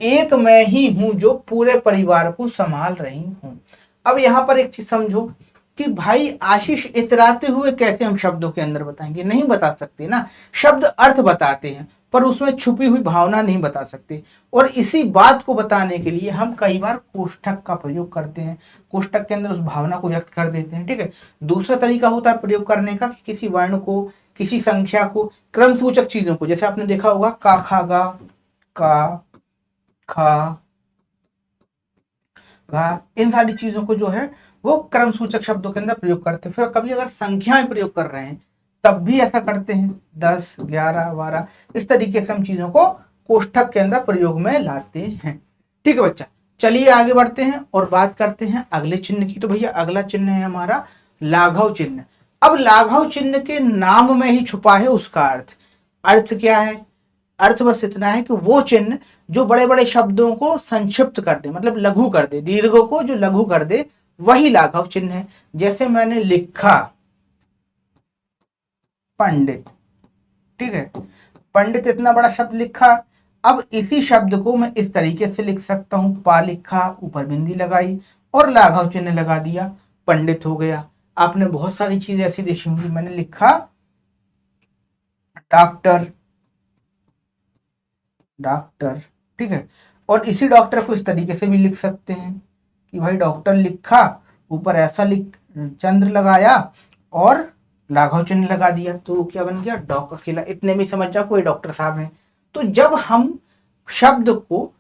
एक मैं ही हूं जो पूरे परिवार को संभाल रही हूं। अब यहाँ पर एक चीज समझो कि भाई आशीष इतराते हुए कैसे हम शब्दों के अंदर बताएंगे, नहीं बता सकते ना। शब्द अर्थ बताते हैं पर उसमें छुपी हुई भावना नहीं बता सकते। और इसी बात को बताने के लिए हम कई बार कोष्ठक का प्रयोग करते हैं, कोष्ठक के अंदर उस भावना को व्यक्त कर देते हैं, ठीक है। दूसरा तरीका होता है प्रयोग करने का कि किसी वर्ण को, किसी संख्या को, क्रम सूचक चीजों को, जैसे आपने देखा होगा का खा गा, का खा गा, इन सारी चीजों को जो है वो क्रम सूचक शब्दों के अंदर प्रयोग करते हैं। फिर कभी अगर संख्याएं प्रयोग कर रहे हैं तब भी ऐसा करते हैं, 10, 11, 12, इस तरीके से हम चीजों को कोष्ठक के अंदर प्रयोग में लाते हैं, ठीक है बच्चा। चलिए आगे बढ़ते हैं और बात करते हैं अगले चिन्ह की। तो भैया अगला चिन्ह है हमारा लाघव चिन्ह। अब लाघव चिन्ह के नाम में ही छुपा है उसका अर्थ। अर्थ क्या है, अर्थ बस इतना है कि वो चिन्ह जो बड़े बड़े शब्दों को संक्षिप्त कर दे, मतलब लघु कर दे, दीर्घ को जो लघु कर दे वही लाघव चिन्ह है। जैसे मैंने लिखा पंडित, ठीक है, पंडित इतना बड़ा शब्द लिखा। अब इसी शब्द को मैं इस तरीके से लिख सकता हूं, पा लिखा, ऊपर बिंदी लगाई और लाघव चिन्ह लगा दिया, पंडित हो गया। आपने बहुत सारी चीजें ऐसी देखी होंगी, मैंने लिखा डॉक्टर, डॉक्टर, ठीक है, और इसी डॉक्टर को इस तरीके से भी लिख सकते हैं कि भाई डॉक्टर लिखा, ऊपर ऐसा लिख, चंद्र लगाया और लाघव चिन्ह लगा दिया, तो वो क्या बन गया, डॉक्टर अकेला। इतने में समझ जा कोई डॉक्टर साहब हैं। तो जब हम शब्द को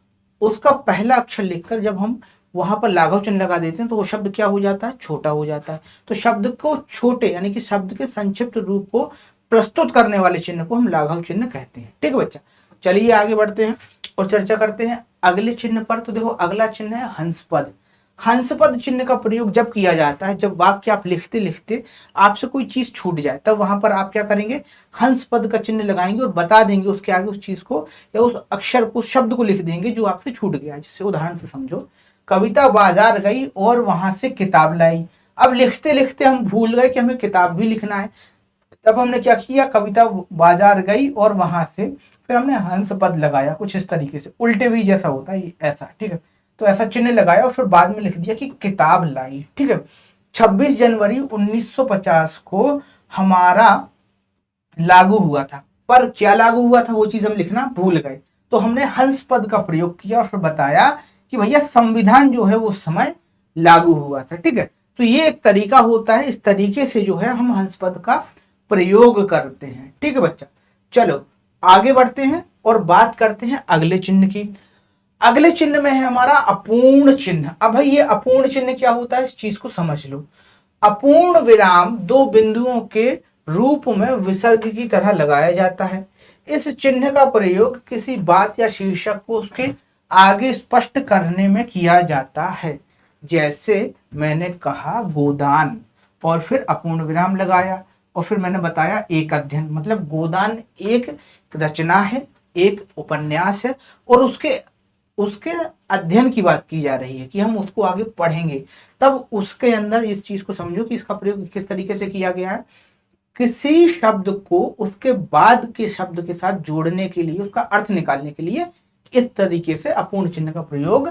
उसका पहला अक्षर लिखकर जब हम वहां पर लाघव चिन्ह लगा देते हैं तो वो शब्द क्या हो जाता है, छोटा हो जाता है। तो शब्द को छोटे यानी कि शब्द के संक्षिप्त रूप को प्रस्तुत करने वाले चिन्ह को हम लाघव चिन्ह कहते हैं, ठीक है बच्चा। चलिए आगे बढ़ते हैं और चर्चा करते हैं अगले चिन्ह पर। तो देखो अगला चिन्ह है हंस पद। हंसपद चिन्ह का प्रयोग जब किया जाता है, जब वाक्य आप लिखते लिखते आपसे कोई चीज छूट जाए, तब वहां पर आप क्या करेंगे, हंस पद का चिन्ह लगाएंगे और बता देंगे उसके आगे उस चीज को या उस अक्षर को, शब्द को लिख देंगे जो आपसे छूट गया। जैसे उदाहरण से समझो, कविता बाजार गई और वहां से किताब लाई। अब लिखते लिखते हम भूल गए कि हमें किताब भी लिखना है, तब हमने क्या किया, कविता बाजार गई और वहां से फिर हमने हंस पद लगाया, कुछ इस तरीके से, उल्टे भी जैसा होता है ऐसा, ठीक है। तो ऐसा चिन्ह लगाया और फिर बाद में लिख दिया कि किताब लाई, ठीक है। 26 जनवरी 1950 को हमारा लागू हुआ था, पर क्या लागू हुआ था वो चीज हम लिखना भूल गए, तो हमने हंस पद का प्रयोग किया और फिर बताया कि भैया संविधान जो है वो उस समय लागू हुआ था, ठीक है। तो ये एक तरीका होता है, इस तरीके से जो है हम हंस पद का प्रयोग करते हैं, ठीक है बच्चा। चलो आगे बढ़ते हैं और बात करते हैं अगले चिन्ह की। अगले चिन्ह में है हमारा अपूर्ण चिन्ह। अब भाई ये अपूर्ण चिन्ह क्या होता है, इस चीज को समझ लो। अपूर्ण विराम दो बिंदुओं के रूप में विसर्ग की तरह लगाया जाता है। इस चिन्ह का प्रयोग किसी बात या शीर्षक को उसके आगे स्पष्ट करने में किया जाता है। जैसे मैंने कहा गोदान और फिर अपूर्ण विराम लगाया और फिर मैंने बताया एक अध्ययन, मतलब गोदान एक रचना है, एक उपन्यास है और उसके अध्ययन की बात की जा रही है कि हम उसको आगे पढ़ेंगे, तब उसके अंदर इस चीज को समझो कि इसका प्रयोग किस तरीके से किया गया है। किसी शब्द को उसके बाद के शब्द के साथ जोड़ने के लिए, उसका अर्थ निकालने के लिए इस तरीके से अपूर्ण चिन्ह का प्रयोग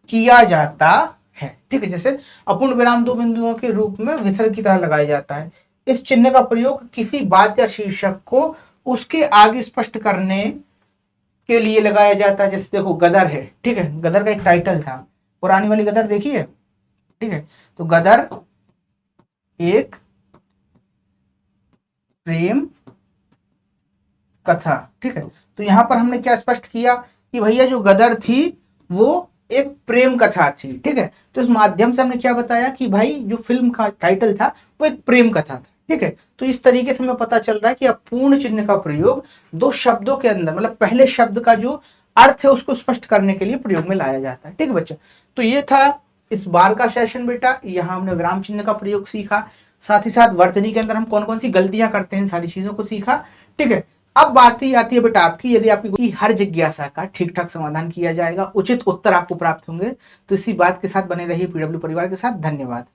किया जाता है, ठीक है। जैसे अपूर्ण विराम दो बिंदुओं के रूप में विसर्ग की तरह लगाया जाता है। इस चिन्ह का प्रयोग किसी बात या शीर्षक को उसके आगे स्पष्ट करने के लिए लगाया जाता है। जैसे देखो गदर है, ठीक है, गदर का एक टाइटल था, पुरानी वाली गदर देखी है, ठीक है। तो गदर एक प्रेम कथा, ठीक है। तो यहां पर हमने क्या स्पष्ट किया कि भैया जो गदर थी वो एक प्रेम कथा थी, ठीक है। तो इस माध्यम से हमने क्या बताया कि भाई जो फिल्म का टाइटल था वो एक प्रेम कथा था, ठीक है। तो इस तरीके से हमें पता चल रहा है कि अपूर्ण चिन्ह का प्रयोग दो शब्दों के अंदर, मतलब पहले शब्द का जो अर्थ है उसको स्पष्ट करने के लिए प्रयोग में लाया जाता है, ठीक है बच्चा। तो ये था इस बार का सेशन बेटा। यहाँ हमने विराम चिन्ह का प्रयोग सीखा, साथ ही साथ वर्तनी के अंदर हम कौन कौन सी गलतियां करते हैं, सारी चीजों को सीखा, ठीक है। अब बात ही आती है बेटा आपकी, यदि आपकी हर जिज्ञासा का ठीक ठाक समाधान किया जाएगा, उचित उत्तर आपको प्राप्त होंगे, तो इसी बात के साथ बने रहिए पीडब्ल्यू परिवार के साथ। धन्यवाद।